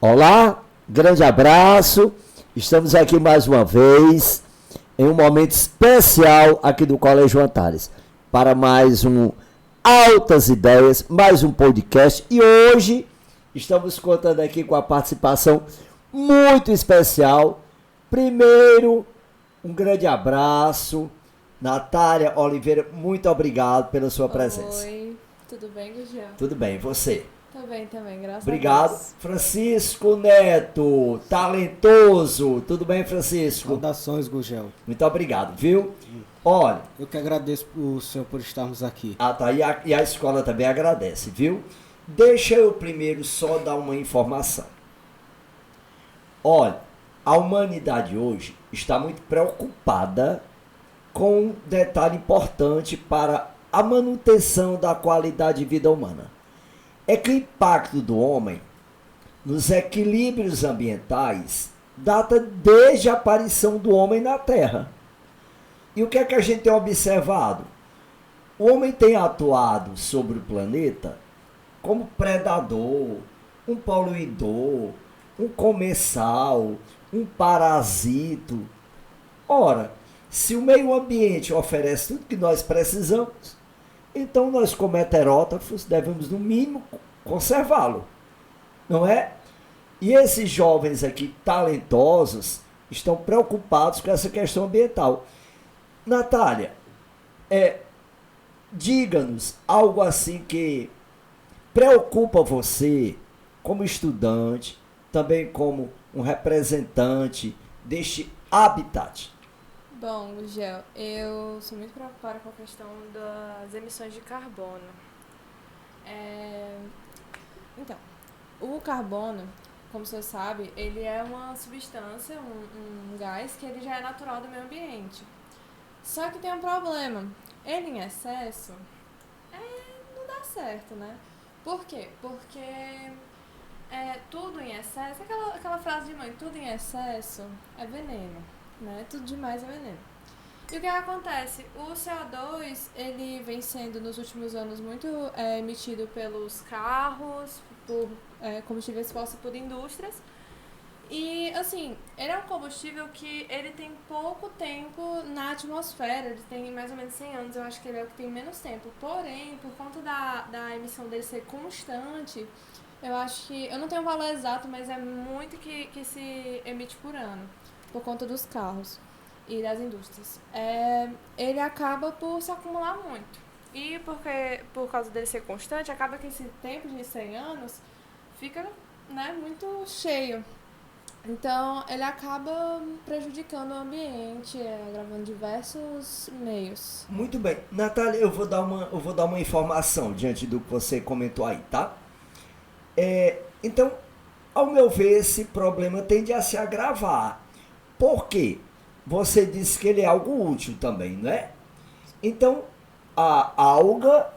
Olá, grande abraço. Estamos aqui mais uma vez em um momento especial aqui do Colégio Antares para mais um Altas Ideias, mais um podcast. E hoje estamos contando aqui com a participação muito especial. Primeiro, um grande abraço. Natália Oliveira, muito obrigado pela sua presença. Oi, tudo bem, Gugel? Tudo bem, e você? Tô bem também, graças Obrigado. a Deus. Francisco Neto, talentoso. Tudo bem, Francisco? Saudações, Gugel. Muito obrigado, viu? Olha. Eu que agradeço o senhor por estarmos aqui. Tá, e a escola também agradece, viu? Deixa eu primeiro só dar uma informação. Olha, a humanidade hoje está muito preocupada com um detalhe importante para a manutenção da qualidade de vida humana. É que o impacto do homem nos equilíbrios ambientais data desde a aparição do homem na Terra. E o que é que a gente tem observado? O homem tem atuado sobre o planeta como predador, um poluidor, um comensal, um parasito. Ora, se o meio ambiente oferece tudo que nós precisamos, então nós, como heterótrofos, devemos, no mínimo, conservá-lo. Não é? E esses jovens aqui, talentosos, estão preocupados com essa questão ambiental. Natália, diga-nos algo assim que preocupa você, como estudante, também como um representante deste habitat. Bom, Gugel, eu sou muito preocupada com a questão das emissões de carbono. Então, o carbono, como você sabe, ele é uma substância, um gás que ele já é natural do meio ambiente. Só que tem um problema. Ele em excesso não dá certo, né? Por quê? Porque tudo em excesso, aquela frase de mãe, tudo em excesso é veneno, né? Tudo demais é veneno. E o que acontece? O CO2, ele vem sendo, nos últimos anos, muito emitido pelos carros, por combustíveis fósseis, por indústrias. E, assim, ele é um combustível que ele tem pouco tempo na atmosfera, ele tem mais ou menos 100 anos, eu acho que ele é o que tem menos tempo. Porém, por conta da emissão dele ser constante, eu acho que, eu não tenho o valor exato, mas é muito que se emite por ano, por conta dos carros e das indústrias. Ele acaba por se acumular muito. E por causa dele ser constante, acaba que esse tempo de 100 anos fica, né, muito cheio. Então, ele acaba prejudicando o ambiente, agravando diversos meios. Muito bem. Natália, eu vou dar uma informação diante do que você comentou aí, tá? Então, ao meu ver, esse problema tende a se agravar. Por quê? Você disse que ele é algo útil também, não é? Então, a alga,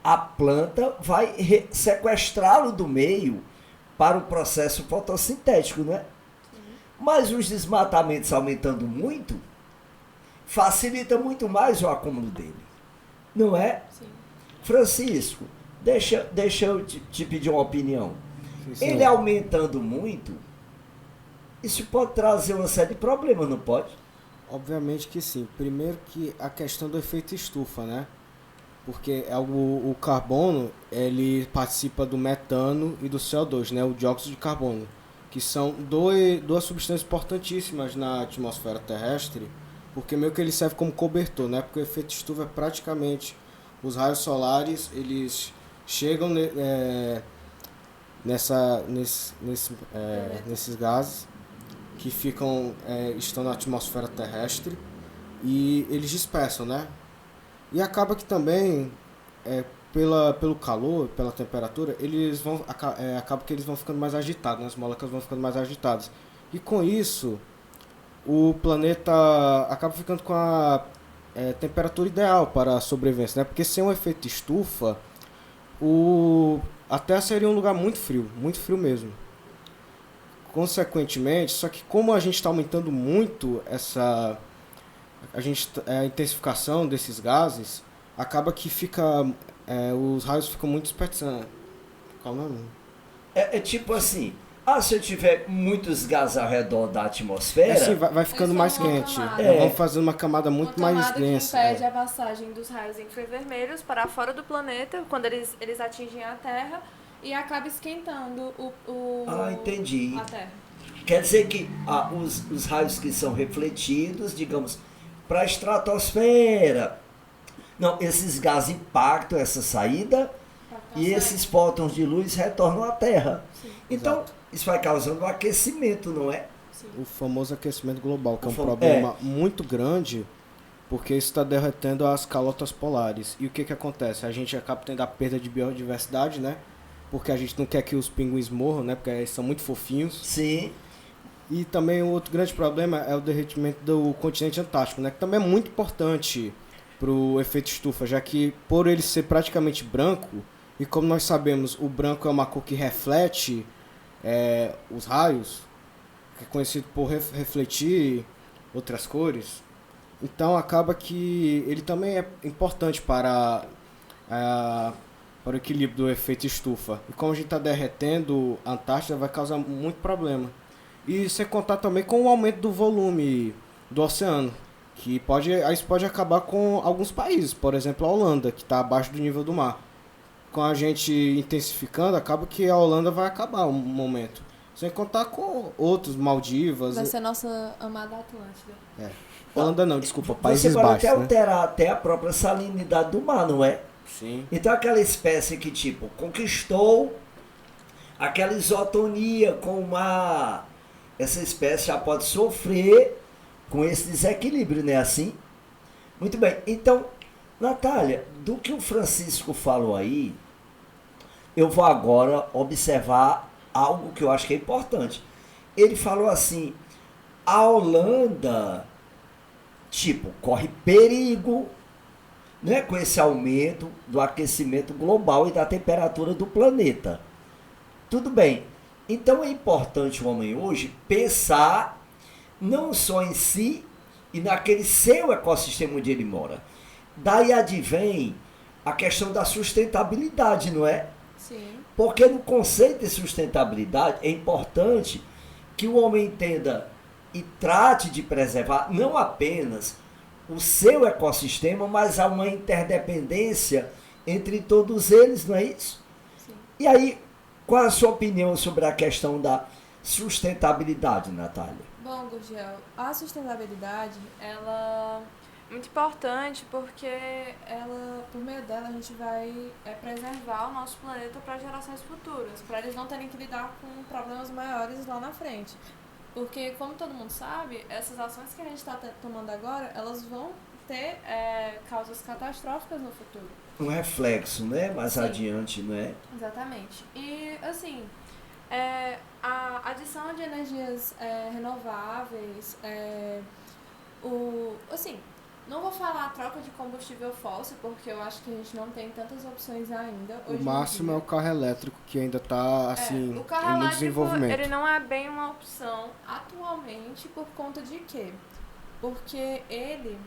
a planta, vai sequestrá-lo do meio para o processo fotossintético, não é? Sim. Mas os desmatamentos aumentando muito, facilita muito mais o acúmulo dele, não é? Sim. Francisco, deixa eu te pedir uma opinião. Sim. Ele aumentando muito, isso pode trazer uma série de problemas, não pode? Obviamente que sim. Primeiro que a questão do efeito estufa, né? Porque o carbono, ele participa do metano e do CO2, né? O dióxido de carbono, que são duas substâncias importantíssimas na atmosfera terrestre, porque meio que ele serve como cobertor, né? Porque o efeito estufa é praticamente os raios solares, eles chegam nesses gases que estão na atmosfera terrestre e eles dispersam, né? E acaba que também, pelo calor, pela temperatura, acaba que eles vão ficando mais agitados, né? As moléculas vão ficando mais agitadas. E com isso, o planeta acaba ficando com a temperatura ideal para a sobrevivência, né? Porque sem um efeito estufa, a Terra seria um lugar muito frio mesmo. Consequentemente, só que como a gente está aumentando muito a intensificação desses gases, acaba que os raios ficam muito dispersos. Qual o nome? É tipo assim, se eu tiver muitos gases ao redor da atmosfera, assim, vai ficando Eles mais formam uma quente. camada. Vamos fazendo uma camada muito uma mais camada densa. que impede a passagem dos raios infravermelhos para fora do planeta, quando eles atingem a Terra, e acaba esquentando entendi. a Terra. Quer dizer que os raios que são refletidos, digamos, para a estratosfera, não, esses gases impactam essa saída e esses fótons de luz retornam à Terra. Sim. Então, Exato. isso vai causando um aquecimento, não é? Sim. O famoso aquecimento global, que é um O problema muito grande, porque isso está derretendo as calotas polares. E o que acontece? A gente acaba tendo a perda de biodiversidade, né? Porque a gente não quer que os pinguins morram, né? Porque eles são muito fofinhos. Sim. E também o outro grande problema é o derretimento do continente antártico, né? Que também é muito importante para o efeito estufa, já que por ele ser praticamente branco, e como nós sabemos, o branco é uma cor que reflete os raios, que é conhecido por refletir outras cores, então acaba que ele também é importante para o equilíbrio do efeito estufa. E como a gente está derretendo a Antártida, vai causar muito problema. E sem contar também com o aumento do volume do oceano, que isso pode acabar com alguns países, por exemplo a Holanda, que está abaixo do nível do mar. Com a gente intensificando, acaba que a Holanda vai acabar um momento. Sem contar com outros, Maldivas. Vai ser nossa amada Atlântida. Holanda não, desculpa, Você Países pode Baixos, até né? alterar até a própria salinidade do mar, não é? Sim. Então aquela espécie que tipo conquistou aquela isotonia com o mar, essa espécie já pode sofrer com esse desequilíbrio, não é assim? Muito bem, então, Natália, do que o Francisco falou aí, eu vou agora observar algo que eu acho que é importante. Ele falou assim, a Holanda, tipo, corre perigo, né, com esse aumento do aquecimento global e da temperatura do planeta. Tudo bem. Então é importante o homem hoje pensar não só em si e naquele seu ecossistema onde ele mora. Daí advém a questão da sustentabilidade, não é? Sim. Porque no conceito de sustentabilidade é importante que o homem entenda e trate de preservar não apenas o seu ecossistema, mas há uma interdependência entre todos eles, não é isso? Sim. E aí, qual a sua opinião sobre a questão da sustentabilidade, Natália? Bom, Gurgel, a sustentabilidade, ela é muito importante porque por meio dela, a gente vai preservar o nosso planeta para gerações futuras, para eles não terem que lidar com problemas maiores lá na frente. Porque, como todo mundo sabe, essas ações que a gente está tomando agora, elas vão ter causas catastróficas no futuro. Um reflexo, né? Mais Sim. adiante, não é? Exatamente. E, assim, a adição de energias renováveis, assim, não vou falar a troca de combustível fóssil, porque eu acho que a gente não tem tantas opções ainda. O máximo é o carro elétrico, que ainda está assim, o carro em elétrico, desenvolvimento. ele não é bem uma opção atualmente por conta de quê? Porque ele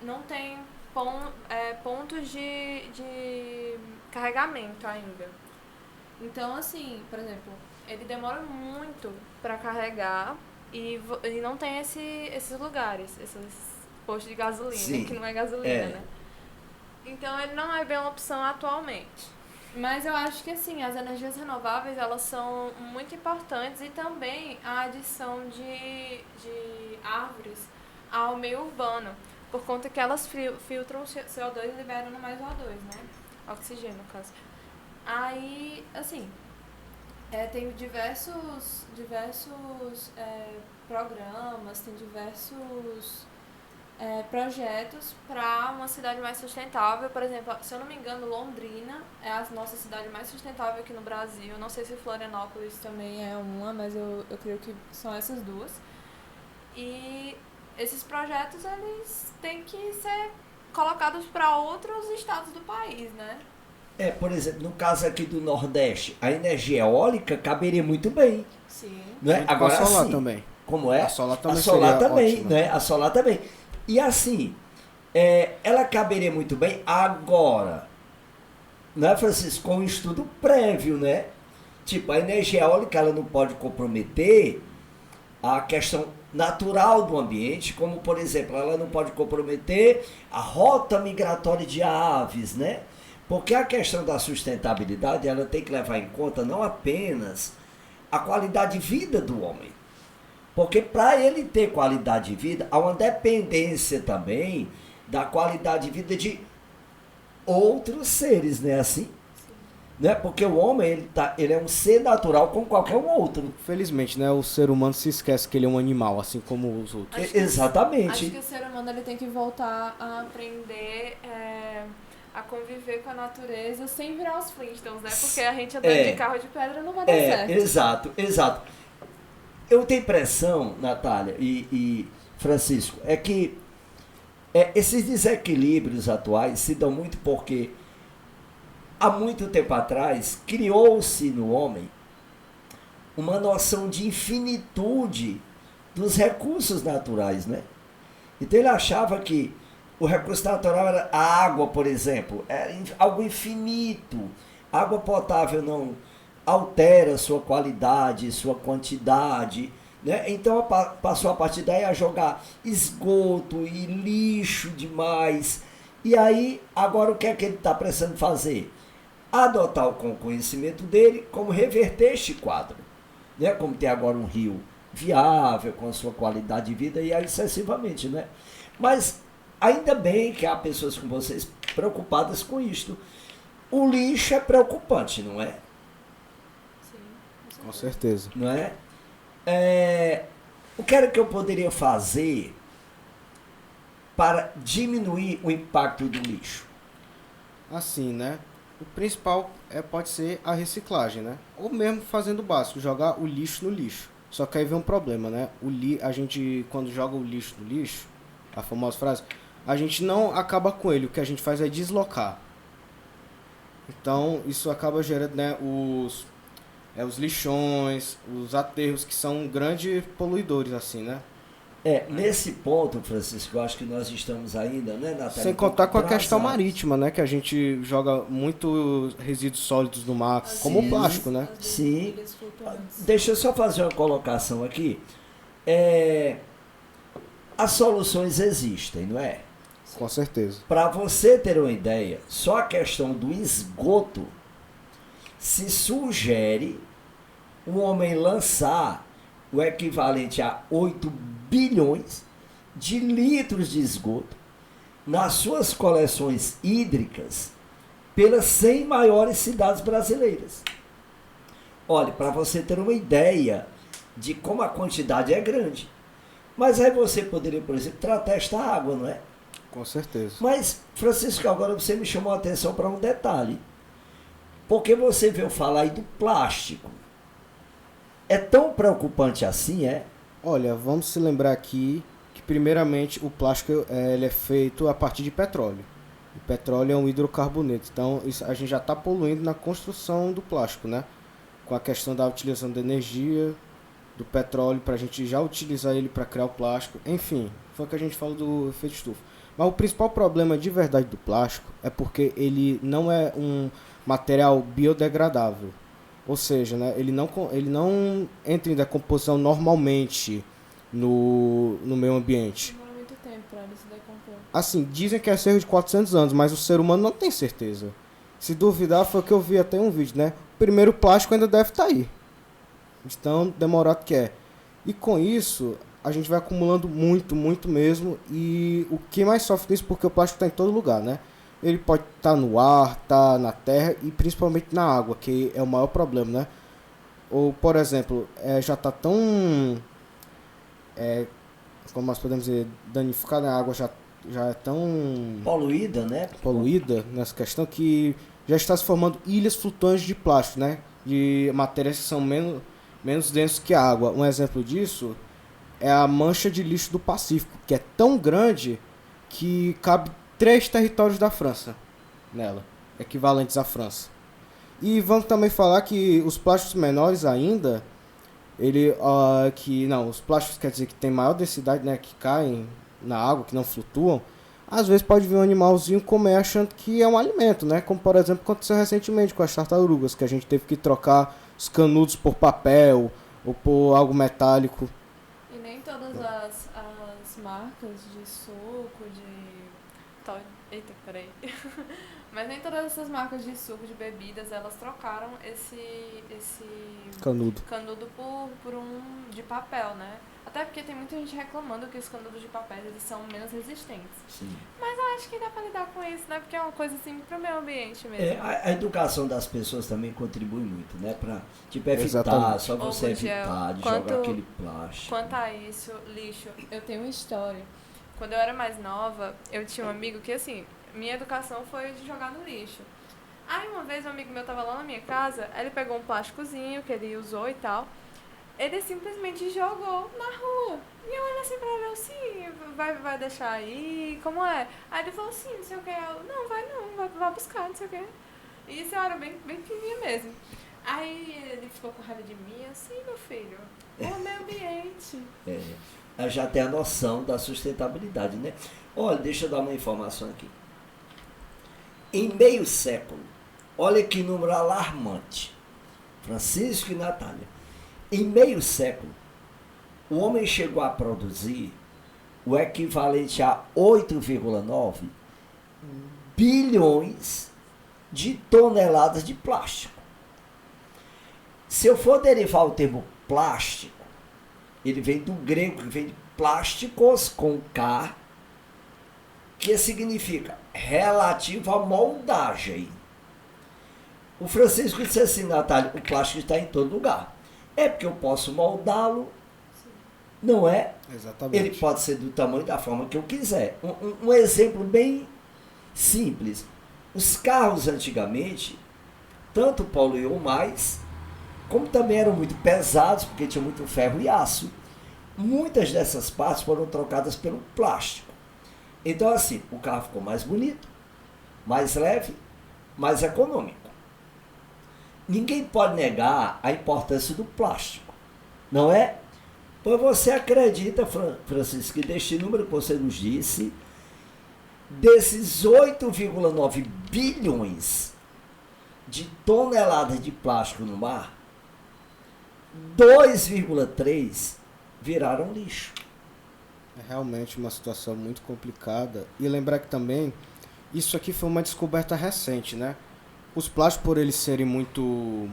não tem pontos de carregamento ainda. Então, assim, por exemplo, ele demora muito para carregar e não tem esses lugares, esses postos de gasolina, Sim. que não é gasolina, né? Então, ele não é bem uma opção atualmente. Mas eu acho que, assim, as energias renováveis, elas são muito importantes e também a adição de árvores ao meio urbano, por conta que elas filtram CO2 e liberam mais O2, né? Oxigênio, no caso. Aí, assim, tem diversos programas, tem diversos projetos para uma cidade mais sustentável. Por exemplo, se eu não me engano, Londrina é a nossa cidade mais sustentável aqui no Brasil. Não sei se Florianópolis também é uma, mas eu creio que são essas duas. E esses projetos, eles têm que ser colocados para outros estados do país, né? Por exemplo, no caso aqui do Nordeste, a energia eólica caberia muito bem. Sim. Não é? Agora a solar sim. também. Como é? A solar também a solar seria também, ótima. né? A solar também. E assim, ela caberia muito bem agora, não é, Francisco? Com um estudo prévio, né? Tipo, a energia eólica ela não pode comprometer a questão natural do ambiente, como por exemplo, ela não pode comprometer a rota migratória de aves, né? Porque a questão da sustentabilidade, ela tem que levar em conta não apenas a qualidade de vida do homem. Porque para ele ter qualidade de vida, há uma dependência também da qualidade de vida de outros seres, né? Assim, né? Porque o homem ele é um ser natural como qualquer um outro. Felizmente, né, o ser humano se esquece que ele é um animal, assim como os outros. Exatamente. Acho que o ser humano ele tem que voltar a aprender a conviver com a natureza sem virar os Flintstones, né? Porque a gente andando de carro de pedra não vai dar certo. Exato. Eu tenho impressão, Natália e Francisco, é que esses desequilíbrios atuais se dão muito porque há muito tempo atrás criou-se no homem uma noção de infinitude dos recursos naturais, né? Então ele achava que o recurso natural era a água, por exemplo, era algo infinito. Água potável não altera sua qualidade, sua quantidade, né? Então passou a partir daí a jogar esgoto e lixo demais. E aí, agora o que é que ele está precisando fazer? Adotar com o conhecimento dele como reverter este quadro, né? Como ter agora um rio viável, com a sua qualidade de vida e aí sucessivamente, né? Mas ainda bem que há pessoas como vocês preocupadas com isto. O lixo é preocupante, não é? Sim, Com certeza. Não é? O que era que eu poderia fazer para diminuir o impacto do lixo? Assim, né? O principal pode ser a reciclagem, né? Ou mesmo fazendo o básico, jogar o lixo no lixo. Só que aí vem um problema, né? A gente, quando joga o lixo no lixo, a famosa frase, a gente não acaba com ele. O que a gente faz é deslocar. Então, isso acaba gerando, né, os lixões, os aterros, que são grandes poluidores, assim, né? Nesse ponto, Francisco, eu acho que nós estamos ainda, né, Natália? Sem contar com a questão marítima, né? Que a gente joga muito resíduos sólidos no mar, como o plástico, né? Sim. Deixa eu só fazer uma colocação aqui. As soluções existem, não é? Com certeza. Para você ter uma ideia, só a questão do esgoto se sugere o homem lançar o equivalente a 8 bilhões de litros de esgoto nas suas coleções hídricas pelas 100 maiores cidades brasileiras. Olha, para você ter uma ideia de como a quantidade é grande. Mas aí você poderia, por exemplo, tratar esta água, não é? Com certeza. Mas, Francisco, agora você me chamou a atenção para um detalhe. Porque você veio falar aí do plástico. É tão preocupante assim, é? Olha, vamos se lembrar aqui que, primeiramente, o plástico ele é feito a partir de petróleo. O petróleo é um hidrocarboneto. Então, a gente já está poluindo na construção do plástico, né? Com a questão da utilização da energia, do petróleo, para a gente já utilizar ele para criar o plástico. Enfim, foi o que a gente falou do efeito estufa. Mas o principal problema de verdade do plástico é porque ele não é um material biodegradável. Ou seja, né, ele não entra em decomposição normalmente no meio ambiente. Demora muito tempo para ele se decompor. Assim, dizem que é cerca de 400 anos, mas o ser humano não tem certeza. Se duvidar, foi o que eu vi até em um vídeo, né? O primeiro plástico ainda deve estar aí. Então, demorado que é. E com isso, a gente vai acumulando muito, muito mesmo. E o que mais sofre disso, porque o plástico está em todo lugar, né? Ele pode estar no ar, tá na terra e principalmente na água, que é o maior problema, né? Ou, por exemplo, já está tão... como nós podemos dizer, danificada, a água já é tão... Poluída, né? Poluída nessa questão que já está se formando ilhas flutuantes de plástico, né? De matérias que são menos densas que a água. Um exemplo disso é a mancha de lixo do Pacífico, que é tão grande que cabe 3 territórios da França nela, equivalentes à França. E vamos também falar que os plásticos menores ainda, os plásticos quer dizer que tem maior densidade, né, que caem na água, que não flutuam, às vezes pode vir um animalzinho comer achando que é um alimento, né? Como por exemplo aconteceu recentemente com as tartarugas, que a gente teve que trocar os canudos por papel ou por algo metálico. E nem todas as marcas de suco, Eita, peraí. Mas nem todas essas marcas de suco, de bebidas, elas trocaram esse canudo por um de papel, né? Até porque tem muita gente reclamando que os canudos de papel eles são menos resistentes. Sim. Mas eu acho que dá pra lidar com isso, né? Porque é uma coisa assim pro meio ambiente mesmo. A educação das pessoas também contribui muito, né? Pra, tipo, evitar, Exatamente. só você evitar de jogar aquele plástico. Quanto a isso, lixo, eu tenho uma história. Quando eu era mais nova, eu tinha um amigo que, assim, minha educação foi de jogar no lixo. Aí uma vez um amigo meu tava lá na minha casa, aí ele pegou um plásticozinho que ele usou e tal, ele simplesmente jogou na rua. E eu olhei assim pra ele, assim, vai deixar aí, como é? Aí ele falou assim, não sei o que, não, vai buscar, não sei o que. E isso eu era bem pequenininha mesmo. Aí ele ficou com raiva de mim, assim, meu filho, o meio ambiente. Ela já tem a noção da sustentabilidade, né? Olha, deixa eu dar uma informação aqui. Em meio século, olha que número alarmante. Francisco e Natália. Em meio século, o homem chegou a produzir o equivalente a 8,9 bilhões de toneladas de plástico. Se eu for derivar o termo plástico, ele vem do grego, que vem de plásticos com K, que significa relativo à moldagem. O Francisco disse assim, Natália, o plástico está em todo lugar. É porque eu posso moldá-lo, não é? Exatamente. Ele pode ser do tamanho da forma que eu quiser. Um exemplo bem simples. Os carros antigamente, tanto poluíam mais, como também eram muito pesados, porque tinha muito ferro e aço. Muitas dessas partes foram trocadas pelo plástico. Então, assim, o carro ficou mais bonito, mais leve, mais econômico. Ninguém pode negar a importância do plástico, não é? Pois você acredita, Francisco, que deste número que você nos disse, desses 8,9 bilhões de toneladas de plástico no mar, 2,3 viraram lixo. É realmente uma situação muito complicada. E lembrar que também, isso aqui foi uma descoberta recente, né? Os plásticos, por eles serem muito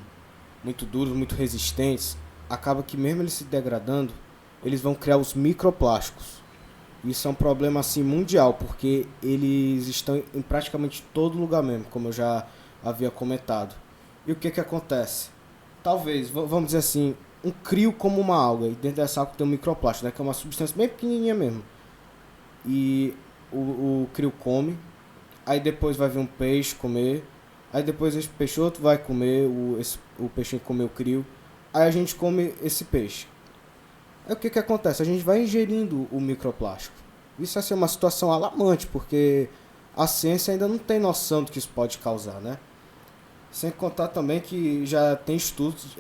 duros, muito resistentes, acaba que mesmo eles se degradando, eles vão criar os microplásticos. Isso é um problema assim mundial, porque eles estão em praticamente todo lugar mesmo, como eu já havia comentado. E o que acontece? Talvez, vamos dizer assim, um crio como uma alga, e dentro dessa alga tem um microplástico, né, que é uma substância bem pequenininha mesmo. E o crio come, aí depois vai vir um peixe comer, aí depois esse peixe outro vai comer, o peixinho comer o crio, aí a gente come esse peixe. Aí o que acontece? A gente vai ingerindo o microplástico. Isso é assim, uma situação alarmante, porque a ciência ainda não tem noção do que isso pode causar, né? Sem contar também que já tem estudos,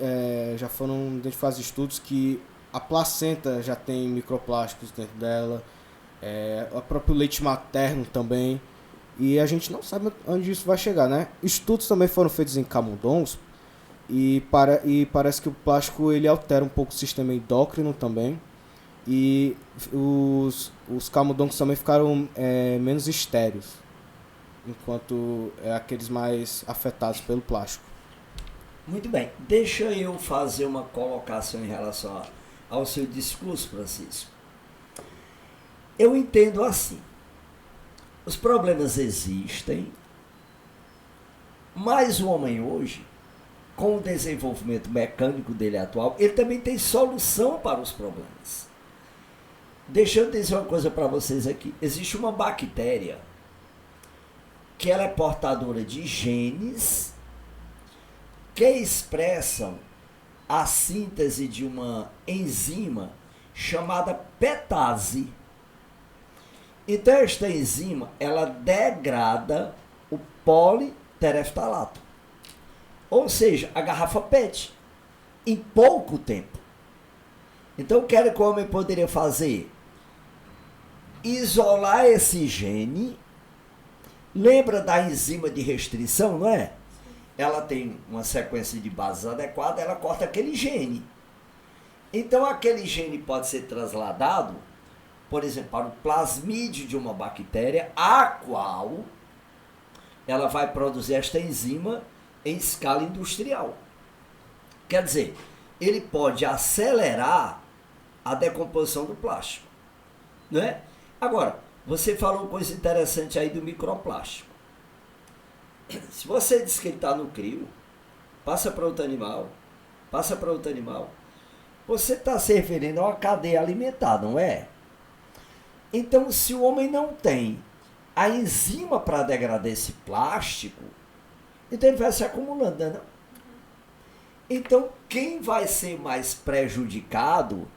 já foram identificados estudos que a placenta já tem microplásticos dentro dela, o próprio leite materno também, e a gente não sabe onde isso vai chegar, né? Estudos também foram feitos em camundongos, e parece que o plástico ele altera um pouco o sistema endócrino também, e os camundongos também ficaram menos estéreis, enquanto aqueles mais afetados pelo plástico. Muito bem, deixa eu fazer uma colocação em relação ao seu discurso, Francisco. Eu entendo assim, os problemas existem, mas o homem hoje, com o desenvolvimento mecânico dele atual, ele também tem solução para os problemas. Deixa eu dizer uma coisa para vocês aqui. Existe uma bactéria que ela é portadora de genes que expressam a síntese de uma enzima chamada petase. Então, esta enzima, ela degrada o politereftalato. Ou seja, a garrafa PET, em pouco tempo. Então, o que o homem poderia fazer? Isolar esse gene. Lembra da enzima de restrição, não é? ela tem uma sequência de bases adequada, ela corta aquele gene. Então aquele gene pode ser trasladado, por exemplo, para o plasmídio de uma bactéria, a qual ela vai produzir esta enzima em escala industrial. Quer dizer, ele pode acelerar a decomposição do plástico, né? Agora, você falou uma coisa interessante aí do microplástico. Se você diz que ele está no crio, passa para outro animal, você está se referindo a uma cadeia alimentar, não é? Então, se o homem não tem a enzima para degradar esse plástico, então ele vai se acumulando, né? Então, quem vai ser mais prejudicado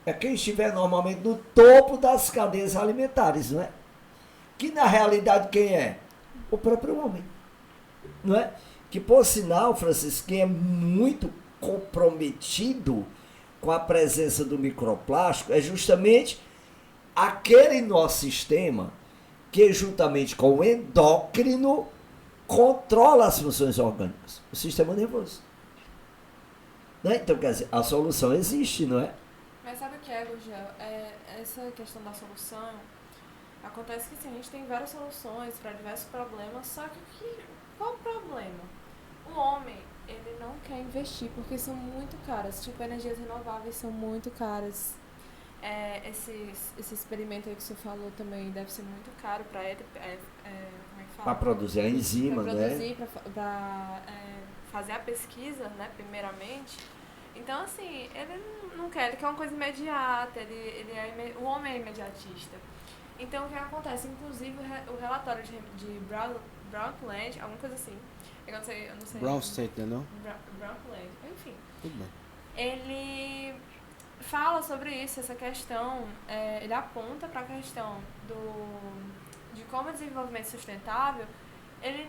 é quem estiver normalmente no topo das cadeias alimentares, não é? Que na realidade quem é? O próprio homem, não é? Que por sinal, Francisco, quem é muito comprometido com a presença do microplástico é justamente aquele nosso sistema que, juntamente com o endócrino, controla as funções orgânicas, o sistema nervoso. Né? Então, quer dizer, a solução existe, não é? Mas sabe o que é, Gugel? Essa questão da solução, acontece que sim, a gente tem várias soluções para diversos problemas, só que qual o problema? O homem, ele não quer investir porque são muito caras, tipo, energias renováveis são muito caras. Esse experimento aí que você falou também deve ser muito caro para ele, como é que fala? Para produzir a enzima, pra né? produzir, para fazer a pesquisa, né, primeiramente. Então, assim, ele não quer, ele quer uma coisa imediata, o homem é imediatista. Então, o que acontece? Inclusive, o relatório de Brundtland, alguma coisa assim, eu não sei. Brundtland, não? Brundtland, enfim. Tudo bem. Ele fala sobre isso, essa questão, ele aponta para a questão de como o desenvolvimento sustentável, ele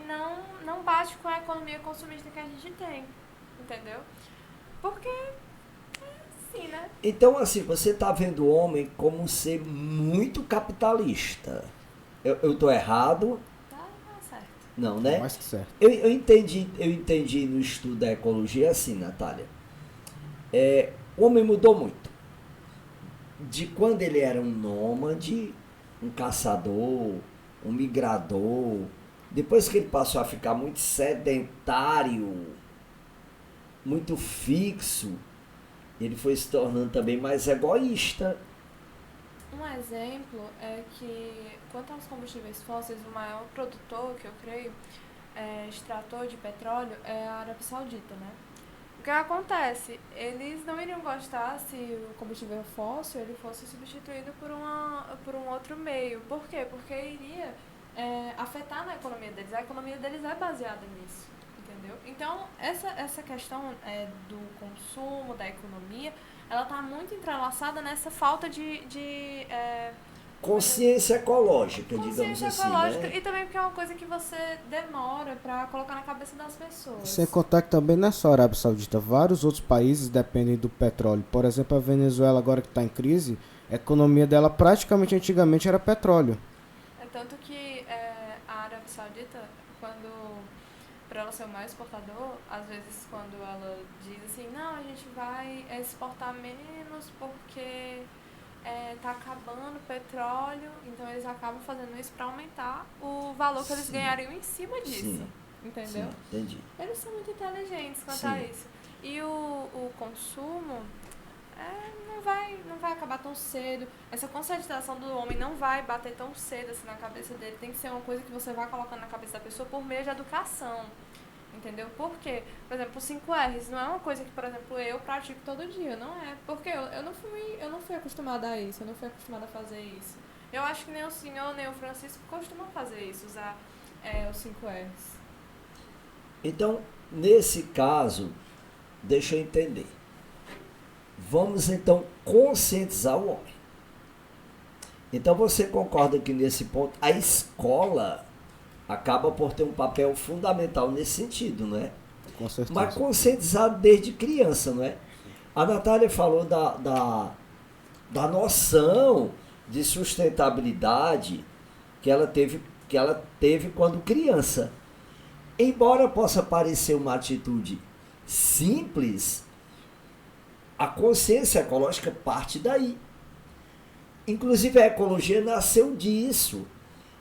não bate com a economia consumista que a gente tem, entendeu? Porque assim, né? Então, assim, você está vendo o homem como um ser muito capitalista. Eu estou errado? Tá certo. Não, né? Mais que certo. Eu entendi no estudo da ecologia assim, Natália. O homem mudou muito. De quando ele era um nômade, um caçador, um migrador, depois que ele passou a ficar muito sedentário, muito fixo, ele foi se tornando também mais egoísta. Um exemplo é que, quanto aos combustíveis fósseis, o maior produtor, que eu creio, extrator de petróleo, é a Arábia Saudita, né? O que acontece? Eles não iriam gostar se o combustível fóssil ele fosse substituído por um outro meio. Por quê? Porque iria afetar na economia deles. A economia deles é baseada nisso, entendeu? Então, essa questão do consumo, da economia, ela está muito entrelaçada nessa falta de Consciência ecológica, digamos consciência assim, ecológica, né? e também porque é uma coisa que você demora para colocar na cabeça das pessoas. Sem contar que também não é só a Arábia Saudita, vários outros países dependem do petróleo. Por exemplo, a Venezuela, agora que está em crise, a economia dela praticamente antigamente era petróleo. É tanto que a Arábia Saudita, para ela ser o maior exportador, às vezes quando ela diz assim, não, a gente vai exportar menos porque tá acabando o petróleo, então eles acabam fazendo isso para aumentar o valor que eles Sim. ganhariam em cima disso. Sim. Entendeu? Sim, entendi. Eles são muito inteligentes quanto a Sim. isso. E o consumo não vai acabar tão cedo. Essa conscientização do homem não vai bater tão cedo assim na cabeça dele. Tem que ser uma coisa que você vai colocando na cabeça da pessoa por meio de educação. Entendeu? Por quê? Por exemplo, os 5 R's não é uma coisa que, por exemplo, eu pratico todo dia, não é? Porque eu não fui acostumada a isso, eu não fui acostumada a fazer isso. Eu acho que nem o senhor, nem o Francisco costumam fazer isso, usar os 5 R's. Então, nesse caso, deixa eu entender. Vamos então conscientizar o homem. Então você concorda que nesse ponto a escola acaba por ter um papel fundamental nesse sentido, não é? Com certeza. Mas conscientizar desde criança, não é? A Natália falou da noção de sustentabilidade que ela teve quando criança. Embora possa parecer uma atitude simples, a consciência ecológica parte daí. Inclusive a ecologia nasceu disso,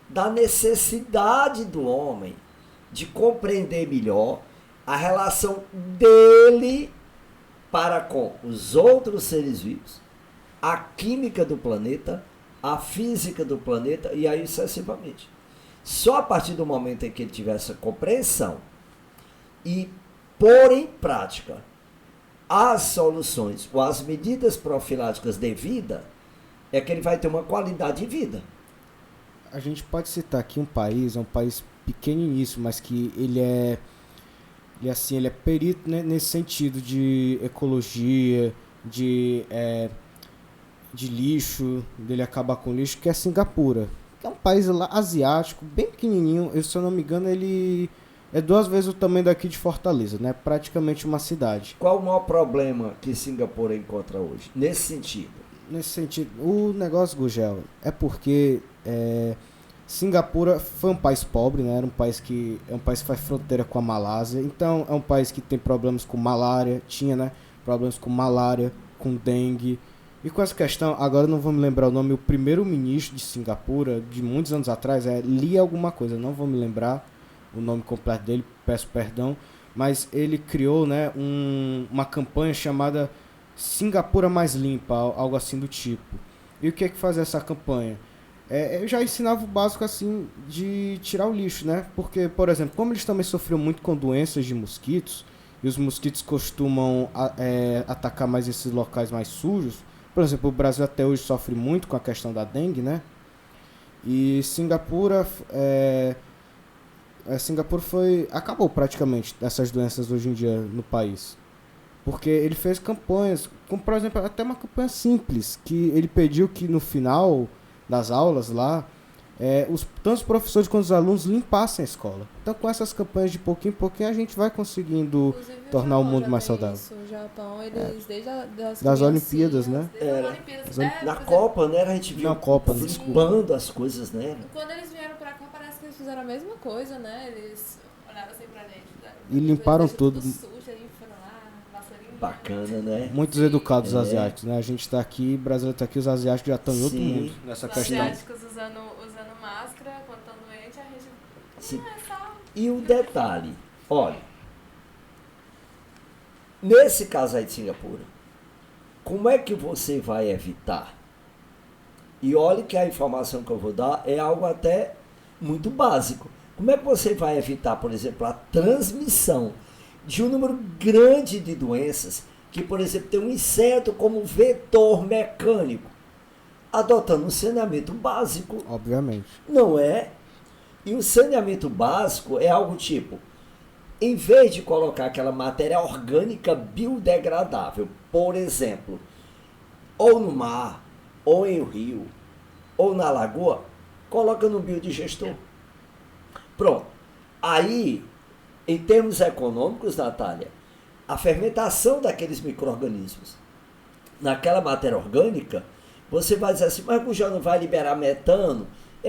da necessidade do homem de compreender melhor a relação dele para com os outros seres vivos, a química do planeta, a física do planeta e aí sucessivamente. Só a partir do momento em que ele tiver essa compreensão e pôr em prática as soluções ou as medidas profiláticas devidas, é que ele vai ter uma qualidade de vida. A gente pode citar aqui um país pequeniníssimo, mas que ele é perito, né, nesse sentido de ecologia, de lixo, dele acabar com lixo, que é Singapura. É um país lá asiático, bem pequenininho. Eu, se eu não me engano, ele é 2 vezes o tamanho daqui de Fortaleza, né? Praticamente uma cidade. Qual o maior problema que Singapura encontra hoje, nesse sentido? Nesse sentido, o negócio, Gugel, é porque Singapura foi um país pobre, né? É um país que faz fronteira com a Malásia. Então, é um país que tem problemas com malária. Tinha, né? Problemas com malária, com dengue. E com essa questão, agora eu não vou me lembrar o nome, o primeiro-ministro de Singapura, de muitos anos atrás, Lee alguma coisa, não vou me lembrar o nome completo dele, peço perdão, mas ele criou, né, uma campanha chamada Singapura Mais Limpa, algo assim do tipo. E o que é que faz essa campanha? Eu já ensinava o básico assim de tirar o lixo, né? Porque, por exemplo, como eles também sofreram muito com doenças de mosquitos, e os mosquitos costumam atacar mais esses locais mais sujos. Por exemplo, o Brasil até hoje sofre muito com a questão da dengue, né? E Singapura acabou praticamente dessas doenças hoje em dia no país. Porque ele fez campanhas, como por exemplo, até uma campanha simples, que ele pediu que no final das aulas lá, tanto os professores quanto os alunos limpassem a escola. Então, com essas campanhas de pouquinho em pouquinho, a gente vai conseguindo tornar o mundo mais saudável. Isso, o Japão, eles desde das Olimpíadas, né? Na Copa, né? A gente viu na Copa, limpando as coisas, né? Quando eles vieram pra cá, parece que eles fizeram a mesma coisa, né? Eles olharam assim pra gente. E limparam tudo. Bacana, né? Muitos educados asiáticos, né? A gente tá aqui, o Brasil tá aqui, os asiáticos já estão em outro mundo nessa questão. Os asiáticos usando máscara, quando estão doentes, a gente... Sim. E o detalhe, olha, nesse caso aí de Singapura, como é que você vai evitar? E olhe que a informação que eu vou dar é algo até muito básico. Como é que você vai evitar, por exemplo, a transmissão de um número grande de doenças que, por exemplo, tem um inseto como vetor mecânico, adotando um saneamento básico. Obviamente. Não é? E o saneamento básico é algo tipo, em vez de colocar aquela matéria orgânica biodegradável, por exemplo, ou no mar, ou em um rio, ou na lagoa, coloca no biodigestor. Pronto. Aí, em termos econômicos, Natália, a fermentação daqueles micro-organismos naquela matéria orgânica, você vai dizer assim, mas o já não vai liberar metano?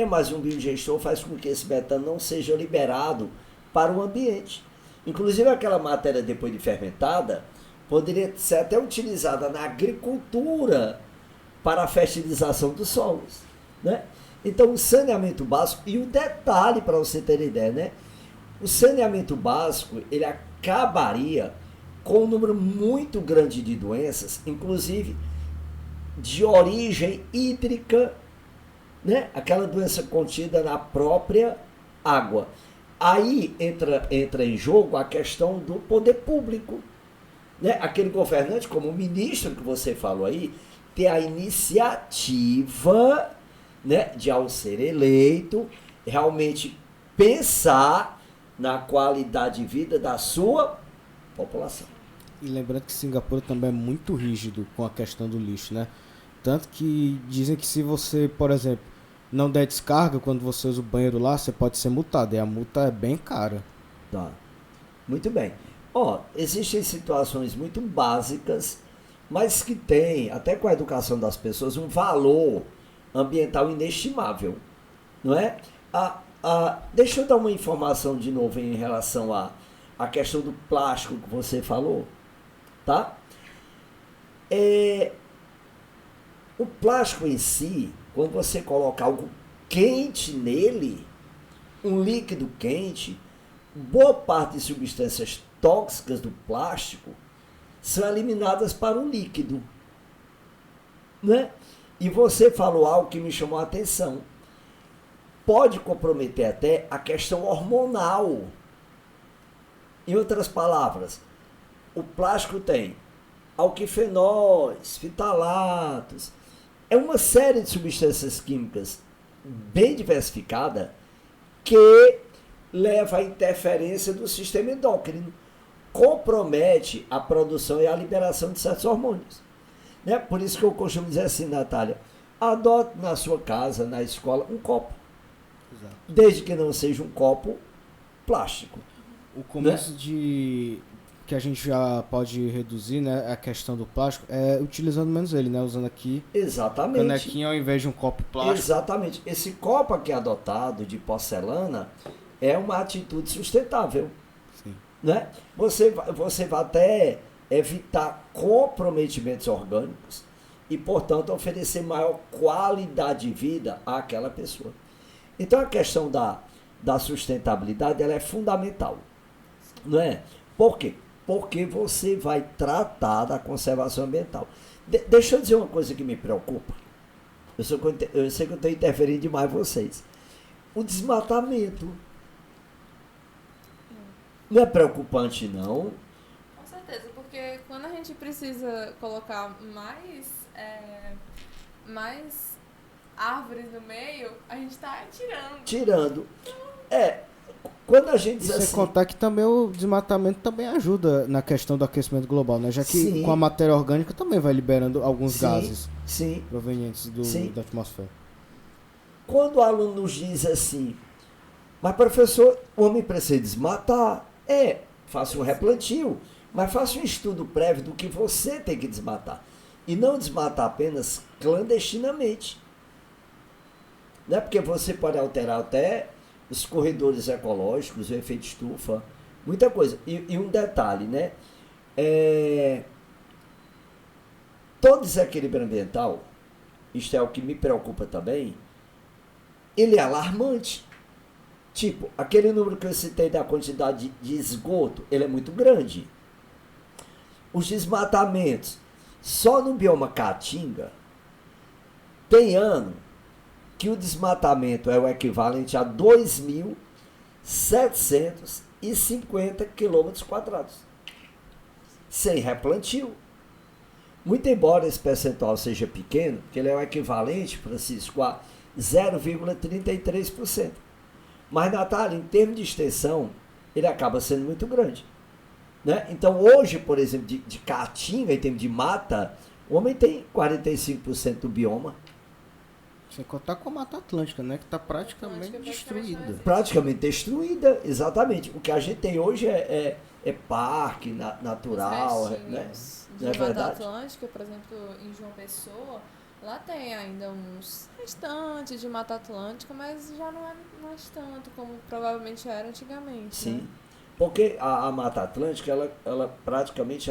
Mas um biodigestor faz com que esse metano não seja liberado para o ambiente. Inclusive, aquela matéria, depois de fermentada, poderia ser até utilizada na agricultura para a fertilização dos solos, né? Então, o saneamento básico, e o detalhe para você ter ideia, né? O saneamento básico, ele acabaria com um número muito grande de doenças, inclusive de origem hídrica, né? Aquela doença contida na própria água. Aí entra em jogo a questão do poder público, né? Aquele governante, como o ministro que você falou aí, ter a iniciativa, né, de, ao ser eleito, realmente pensar na qualidade de vida da sua população. E lembrando que Singapura também é muito rígido com a questão do lixo, né? Tanto que dizem que se você, por exemplo, não der descarga quando você usa o banheiro lá, você pode ser multado. E a multa é bem cara. Tá. Muito bem. Existem situações muito básicas, mas que tem, até com a educação das pessoas, um valor ambiental inestimável. Não é? Deixa eu dar uma informação de novo em relação à questão do plástico que você falou, tá? O plástico em si, quando você coloca algo quente nele, um líquido quente, boa parte de substâncias tóxicas do plástico são eliminadas para o líquido, né? E você falou algo que me chamou a atenção. Pode comprometer até a questão hormonal. Em outras palavras, o plástico tem alquifenóis, fitalatos, é uma série de substâncias químicas bem diversificada que leva à interferência do sistema endócrino, compromete a produção e a liberação de certos hormônios. Né? Por isso que eu costumo dizer assim, Natália, adote na sua casa, na escola, um copo. Exato. Desde que não seja um copo plástico. O começo de que a gente já pode reduzir, né, a questão do plástico é utilizando menos ele, né, usando aqui Exatamente. canequinha ao invés de um copo plástico. Exatamente. Esse copo aqui adotado de porcelana é uma atitude sustentável. Sim. Né? Você vai até evitar comprometimentos orgânicos e, portanto, oferecer maior qualidade de vida àquela pessoa. Então, a questão da sustentabilidade ela é fundamental. Não é? Por quê? Porque você vai tratar da conservação ambiental. Deixa eu dizer uma coisa que me preocupa. Eu sei que eu estou interferindo demais em vocês. O desmatamento. Não é preocupante, não? Com certeza, porque quando a gente precisa colocar mais árvores no meio, a gente está tirando. Tirando. Quando a gente diz E sem assim... contar que também o desmatamento também ajuda na questão do aquecimento global, né? Já que Sim. com a matéria orgânica também vai liberando alguns Sim, gases sim. provenientes Sim. da atmosfera. Quando o aluno nos diz assim, mas professor, o homem precisa desmatar. Faça um replantio, mas faça um estudo prévio do que você tem que desmatar. E não desmatar apenas clandestinamente. Não é porque você pode alterar até os corredores ecológicos, o efeito estufa, muita coisa. E um detalhe, né? Todo desequilíbrio ambiental, isto é o que me preocupa também, ele é alarmante. Tipo, aquele número que eu citei da quantidade de esgoto, ele é muito grande. Os desmatamentos, só no bioma Caatinga, tem ano que o desmatamento é o equivalente a 2.750 km², sem replantio. Muito embora esse percentual seja pequeno, que ele é o equivalente, Francisco, a 0,33%. Mas, Natália, em termos de extensão, ele acaba sendo muito grande. Né? Então, hoje, por exemplo, de Caatinga, em termos de mata, o homem tem 45% do bioma. Sem contar com a Mata Atlântica, né? Que está praticamente destruída. Praticamente destruída, exatamente. O que a gente tem hoje é parque natural, né? De Não é Mata verdade? Atlântica, por exemplo, em João Pessoa, lá tem ainda uns restantes de Mata Atlântica, mas já não é mais tanto como provavelmente era antigamente. Sim. Né? Porque a Mata Atlântica, ela praticamente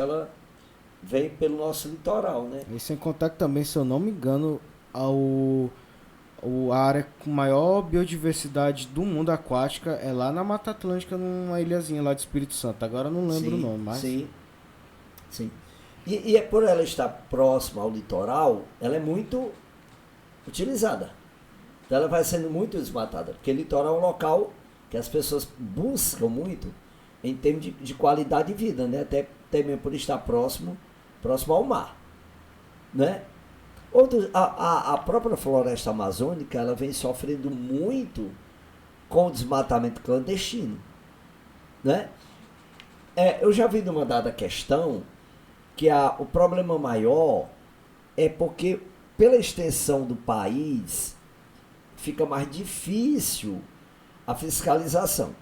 vem pelo nosso litoral, né? E sem contar que também, se eu não me engano, a área com maior biodiversidade do mundo aquática é lá na Mata Atlântica, numa ilhazinha lá de Espírito Santo. Agora eu não lembro o nome, mas... Sim, sim. E por ela estar próxima ao litoral, ela é muito utilizada. Então ela vai sendo muito desmatada, porque o litoral é um local que as pessoas buscam muito em termos de qualidade de vida, né? Até mesmo por estar próximo ao mar, né? A própria floresta amazônica, ela vem sofrendo muito com o desmatamento clandestino, né? Eu já vi numa dada questão que o problema maior é porque, pela extensão do país, fica mais difícil a fiscalização.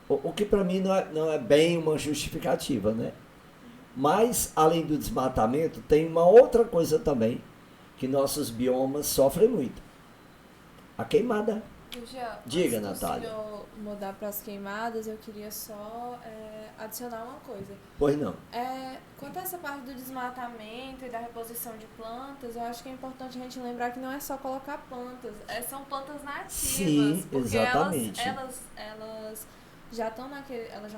O que para mim não é bem uma justificativa, né? Mas, além do desmatamento, tem uma outra coisa também que nossos biomas sofrem muito. A queimada. Já, Diga, antes do Natália. senhor mudar para as queimadas, eu queria só adicionar uma coisa. Pois não. Quanto a essa parte do desmatamento e da reposição de plantas, eu acho que é importante a gente lembrar que não é só colocar plantas, são plantas nativas. Sim, porque exatamente. elas elas já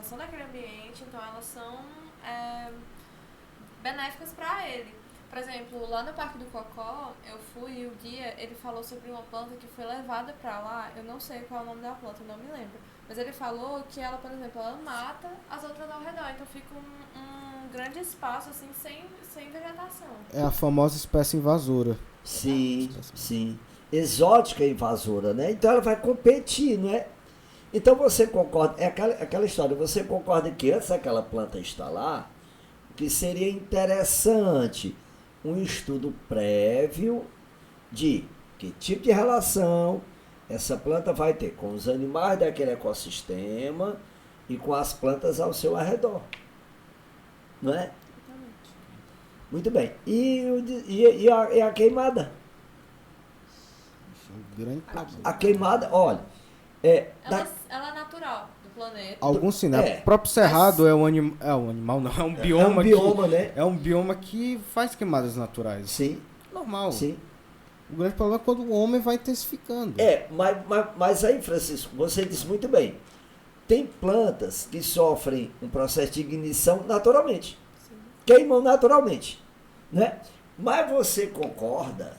são daquele ambiente, então elas são benéficas para ele. Por exemplo, lá no Parque do Cocó, eu fui e o guia, ele falou sobre uma planta que foi levada para lá, eu não sei qual é o nome da planta, não me lembro. Mas ele falou que ela, por exemplo, ela mata as outras ao redor, então fica um grande espaço, assim, sem vegetação. É a famosa espécie invasora. Sim, sim. Exótica e invasora, né? Então ela vai competir, não é? Então você concorda, é aquela história, você concorda que antes daquela planta estar lá, que seria interessante um estudo prévio de que tipo de relação essa planta vai ter com os animais daquele ecossistema e com as plantas ao seu arredor. Não é? Exatamente. Muito bem. E a queimada? Isso é um grande problema. A queimada, olha, Ela é natural do planeta. Alguns sim, né? É. O próprio cerrado é um animal, não, é um bioma, né? é um bioma que faz queimadas naturais. Sim, Normal. sim. O grande problema é quando o homem vai intensificando. Mas aí, Francisco, você disse muito bem. Tem plantas que sofrem um processo de ignição naturalmente. Sim. Queimam naturalmente. Né? Mas você concorda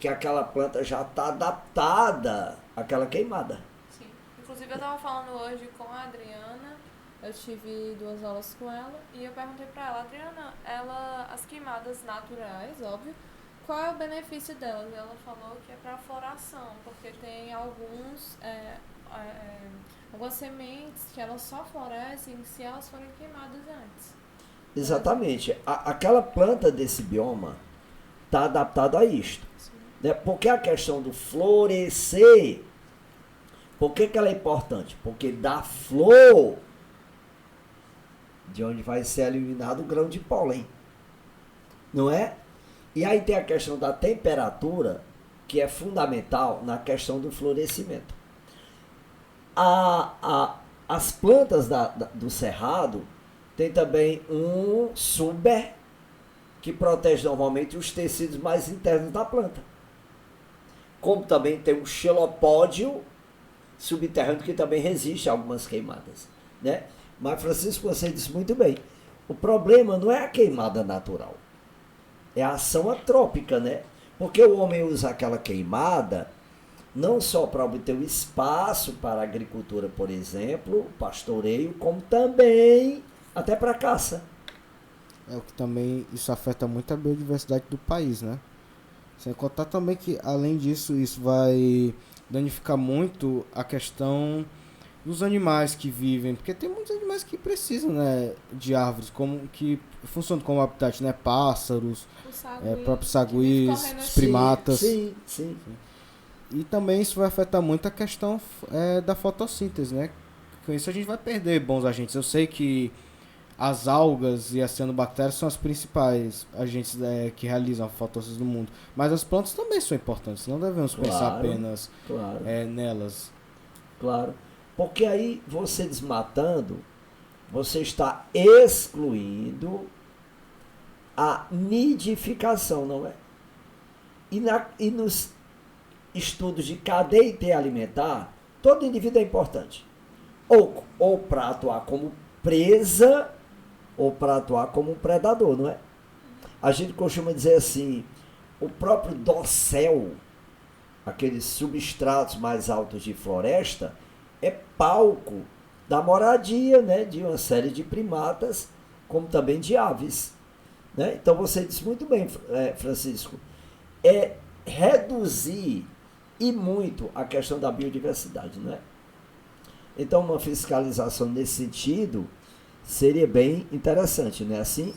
que aquela planta já está adaptada àquela queimada? Sim. Inclusive, eu estava falando hoje com a Adriana, eu tive 2 aulas com ela, e eu perguntei para ela, Adriana, as queimadas naturais, óbvio, qual é o benefício delas? Ela falou que é para floração, porque tem algumas sementes que elas só florescem se elas forem queimadas antes. Exatamente. Aquela planta desse bioma está adaptada a isto. Né? Porque a questão do florescer, por que ela é importante? Porque da flor, de onde vai ser eliminado o grão de pólen. Não é? E aí tem a questão da temperatura, que é fundamental na questão do florescimento. As plantas do cerrado tem também um suber, que protege normalmente os tecidos mais internos da planta. Como também tem um xilopódio subterrâneo, que também resiste a algumas queimadas. Né? Mas, Francisco, você disse muito bem. O problema não é a queimada natural. É a ação antrópica, né? Porque o homem usa aquela queimada não só para obter o espaço para a agricultura, por exemplo, o pastoreio, como também até para a caça. É o que também isso afeta muito a biodiversidade do país, né? Sem contar também que, além disso, isso vai danificar muito a questão dos animais que vivem, porque tem muitos animais que precisam, né, de árvores, que funcionam como habitat, né? Pássaros, próprios saguis, os primatas. Sim, sim. E também isso vai afetar muito a questão da fotossíntese, né? Com isso a gente vai perder bons agentes. Eu sei que as algas e as cianobactérias são as principais agentes que realizam a fotossíntese no mundo. Mas as plantas também são importantes, não devemos pensar apenas nelas. Claro. Porque aí você desmatando, você está excluindo a nidificação, não é? E nos estudos de cadeia alimentar, todo indivíduo é importante. Ou para atuar como presa, ou para atuar como um predador, não é? A gente costuma dizer assim, o próprio dossel, aqueles substratos mais altos de floresta, é palco da moradia, né, de uma série de primatas, como também de aves. Né? Então você disse muito bem, Francisco, é reduzir e muito a questão da biodiversidade. Né? Então uma fiscalização nesse sentido seria bem interessante, não é assim?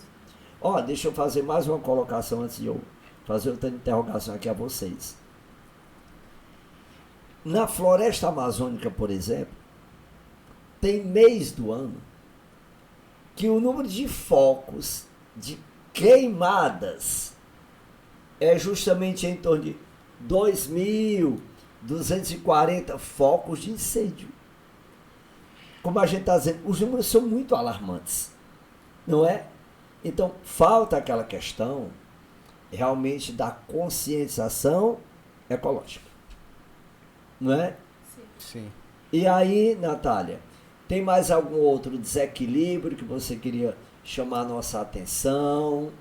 Deixa eu fazer mais uma colocação antes de eu fazer outra interrogação aqui a vocês. Na floresta amazônica, por exemplo, tem mês do ano que o número de focos de queimadas é justamente em torno de 2.000 240 focos de incêndio. Como a gente está dizendo, os números são muito alarmantes, não é? Então, falta aquela questão realmente da conscientização ecológica, não é? Sim. E aí, Natália, tem mais algum outro desequilíbrio que você queria chamar a nossa atenção?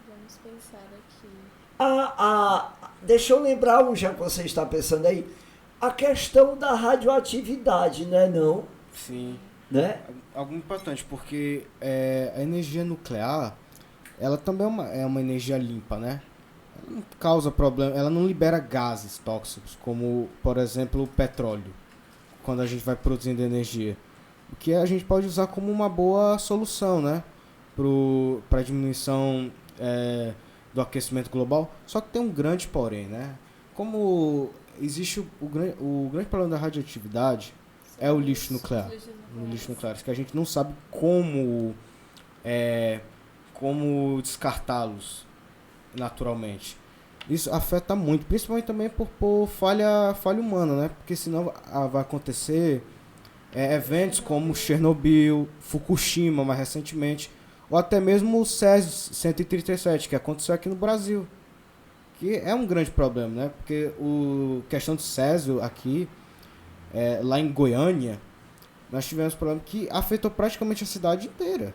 Vamos pensar aqui. Deixa eu lembrar, já que você está pensando aí, a questão da radioatividade, né? Não? Sim. Né? Algo importante, porque a energia nuclear, ela também é uma energia limpa, né? Ela não causa problema, ela não libera gases tóxicos, como, por exemplo, o petróleo, quando a gente vai produzindo energia. O que a gente pode usar como uma boa solução, né? Para a diminuição do aquecimento global. Só que tem um grande porém, né? Como existe o grande problema da radioatividade é o lixo nuclear. O lixo nuclear, que a gente não sabe como descartá-los naturalmente. Isso afeta muito, principalmente também por falha humana, né? Porque senão vai acontecer eventos como Chernobyl, Fukushima mais recentemente, ou até mesmo o Césio 137, que aconteceu aqui no Brasil. Que é um grande problema, né? Porque a questão do Césio aqui, lá em Goiânia, nós tivemos um problema que afetou praticamente a cidade inteira.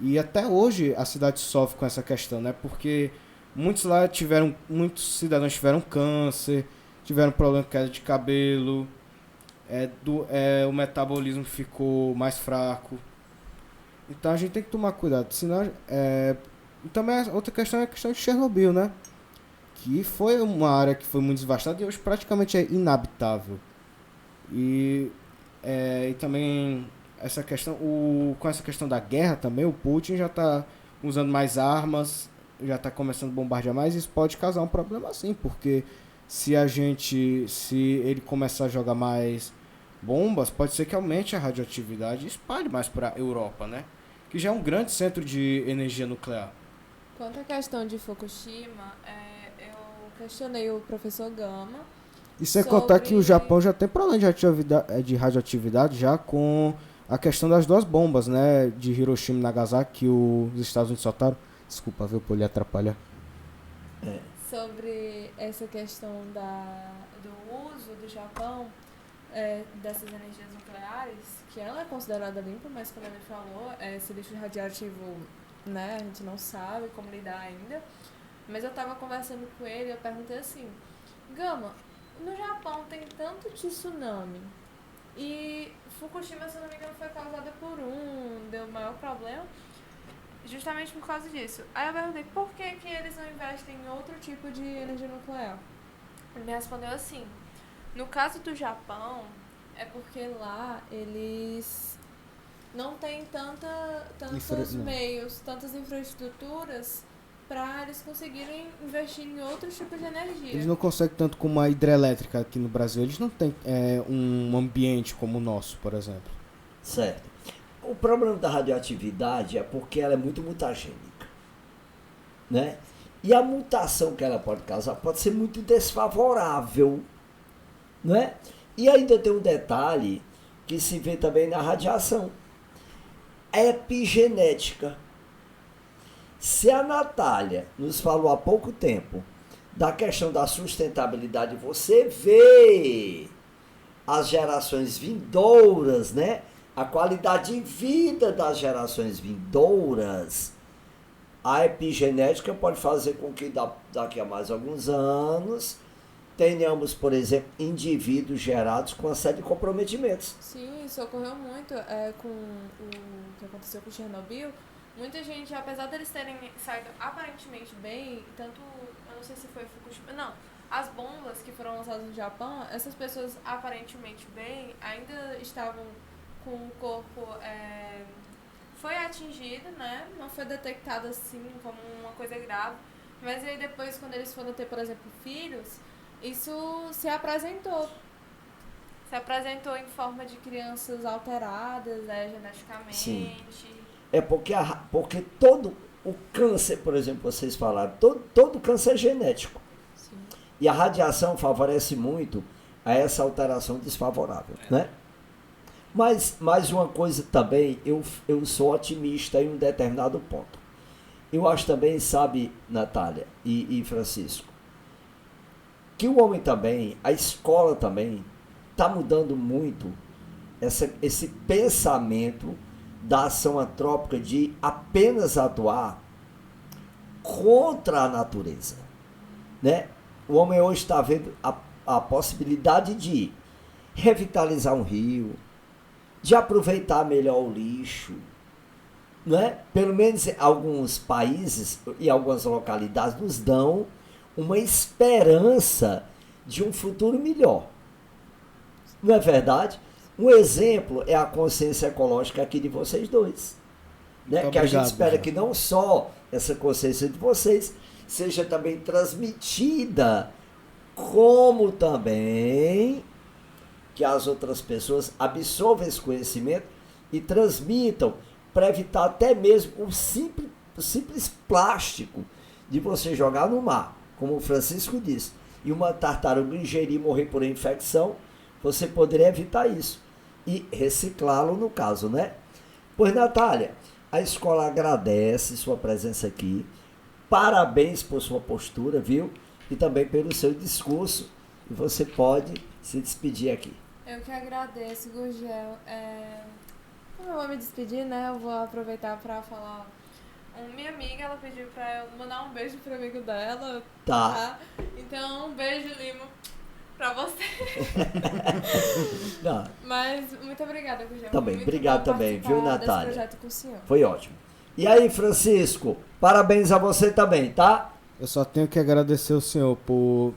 E até hoje a cidade sofre com essa questão, né? Porque muitos cidadãos tiveram câncer, tiveram problema com queda de cabelo, o metabolismo ficou mais fraco. Então a gente tem que tomar cuidado. Senão, e também outra questão é a questão de Chernobyl, né? Que foi uma área que foi muito devastada e hoje praticamente é inabitável. E também essa questão, com essa questão da guerra também, o Putin já está usando mais armas, já está começando a bombardear mais, e isso pode causar um problema assim, porque se ele começar a jogar mais bombas, pode ser que aumente a radioatividade e espalhe mais para a Europa, né? Que já é um grande centro de energia nuclear. Quanto à questão de Fukushima, eu questionei o professor Gama. E sem contar que o Japão já tem problema de radioatividade já com a questão das duas bombas, né? De Hiroshima e Nagasaki que os Estados Unidos soltaram. Desculpa, viu, por lhe atrapalhar. Sobre essa questão do uso do Japão dessas energias nucleares, que ela é considerada limpa, mas como ele falou, esse lixo radioativo, né, a gente não sabe como lidar ainda. Mas eu estava conversando com ele e eu perguntei assim, Gama, no Japão tem tanto tsunami e Fukushima, se não me engano, foi causada por deu maior problema justamente por causa disso. Aí eu perguntei por que eles não investem em outro tipo de energia nuclear. Ele me respondeu assim, no caso do Japão, é porque lá eles não têm tantos meios, tantas infraestruturas para eles conseguirem investir em outros tipos de energia. Eles não conseguem tanto como a hidrelétrica aqui no Brasil. Eles não têm um ambiente como o nosso, por exemplo. Certo. O problema da radioatividade é porque ela é muito mutagênica, né? E a mutação que ela pode causar pode ser muito desfavorável, né? E ainda tem um detalhe que se vê também na radiação. Epigenética. Se a Natália nos falou há pouco tempo da questão da sustentabilidade, você vê as gerações vindouras, né? A qualidade de vida das gerações vindouras, a epigenética pode fazer com que daqui a mais alguns anos tenhamos, por exemplo, indivíduos gerados com uma série de comprometimentos. Sim, isso ocorreu muito com o que aconteceu com Chernobyl. Muita gente, apesar deles terem saído aparentemente bem, tanto, eu não sei se foi Fukushima, não, as bombas que foram lançadas no Japão, essas pessoas aparentemente bem ainda estavam com o corpo foi atingido, né? Não foi detectado assim como uma coisa grave. Mas aí depois, quando eles foram ter, por exemplo, filhos, isso se apresentou. Se apresentou em forma de crianças alteradas, geneticamente. Sim. É porque todo o câncer, por exemplo, vocês falaram, todo câncer é genético. Sim. E a radiação favorece muito a essa alteração desfavorável, né? Mas mais uma coisa também, eu sou otimista em um determinado ponto. Eu acho também, sabe, Natália e Francisco, que o homem também, a escola também, está mudando muito esse pensamento da ação antrópica de apenas atuar contra a natureza, né? O homem hoje está vendo a possibilidade de revitalizar um rio, de aproveitar melhor o lixo, né? Pelo menos alguns países e algumas localidades nos dão uma esperança de um futuro melhor. Não é verdade? Um exemplo é a consciência ecológica aqui de vocês dois. Né? Que a gente espera que não só essa consciência de vocês seja também transmitida, como também que as outras pessoas absorvam esse conhecimento e transmitam para evitar até mesmo o simples plástico de você jogar no mar, como o Francisco disse, e uma tartaruga ingerir e morrer por infecção, você poderia evitar isso e reciclá-lo no caso, né? Pois, Natália, a escola agradece sua presença aqui, parabéns por sua postura, viu? E também pelo seu discurso, e você pode se despedir aqui. Eu que agradeço, Gurgel. Como eu vou me despedir, né? Eu vou aproveitar para falar. Minha amiga, ela pediu para eu mandar um beijo pro amigo dela. Tá. Então, um beijo, Lima, pra você. Não. Mas muito obrigada, Gurgel. Também, muito obrigado também, viu, Natália? Desse projeto com o senhor. Foi ótimo. E aí, Francisco, parabéns a você também, tá? Eu só tenho que agradecer o senhor por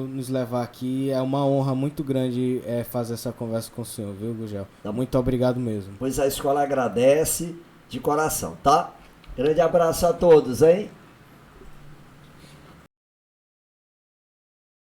nos levar aqui. É uma honra muito grande fazer essa conversa com o senhor, viu, Gurgel? Muito obrigado mesmo. Pois a escola agradece de coração, tá? Grande abraço a todos, hein?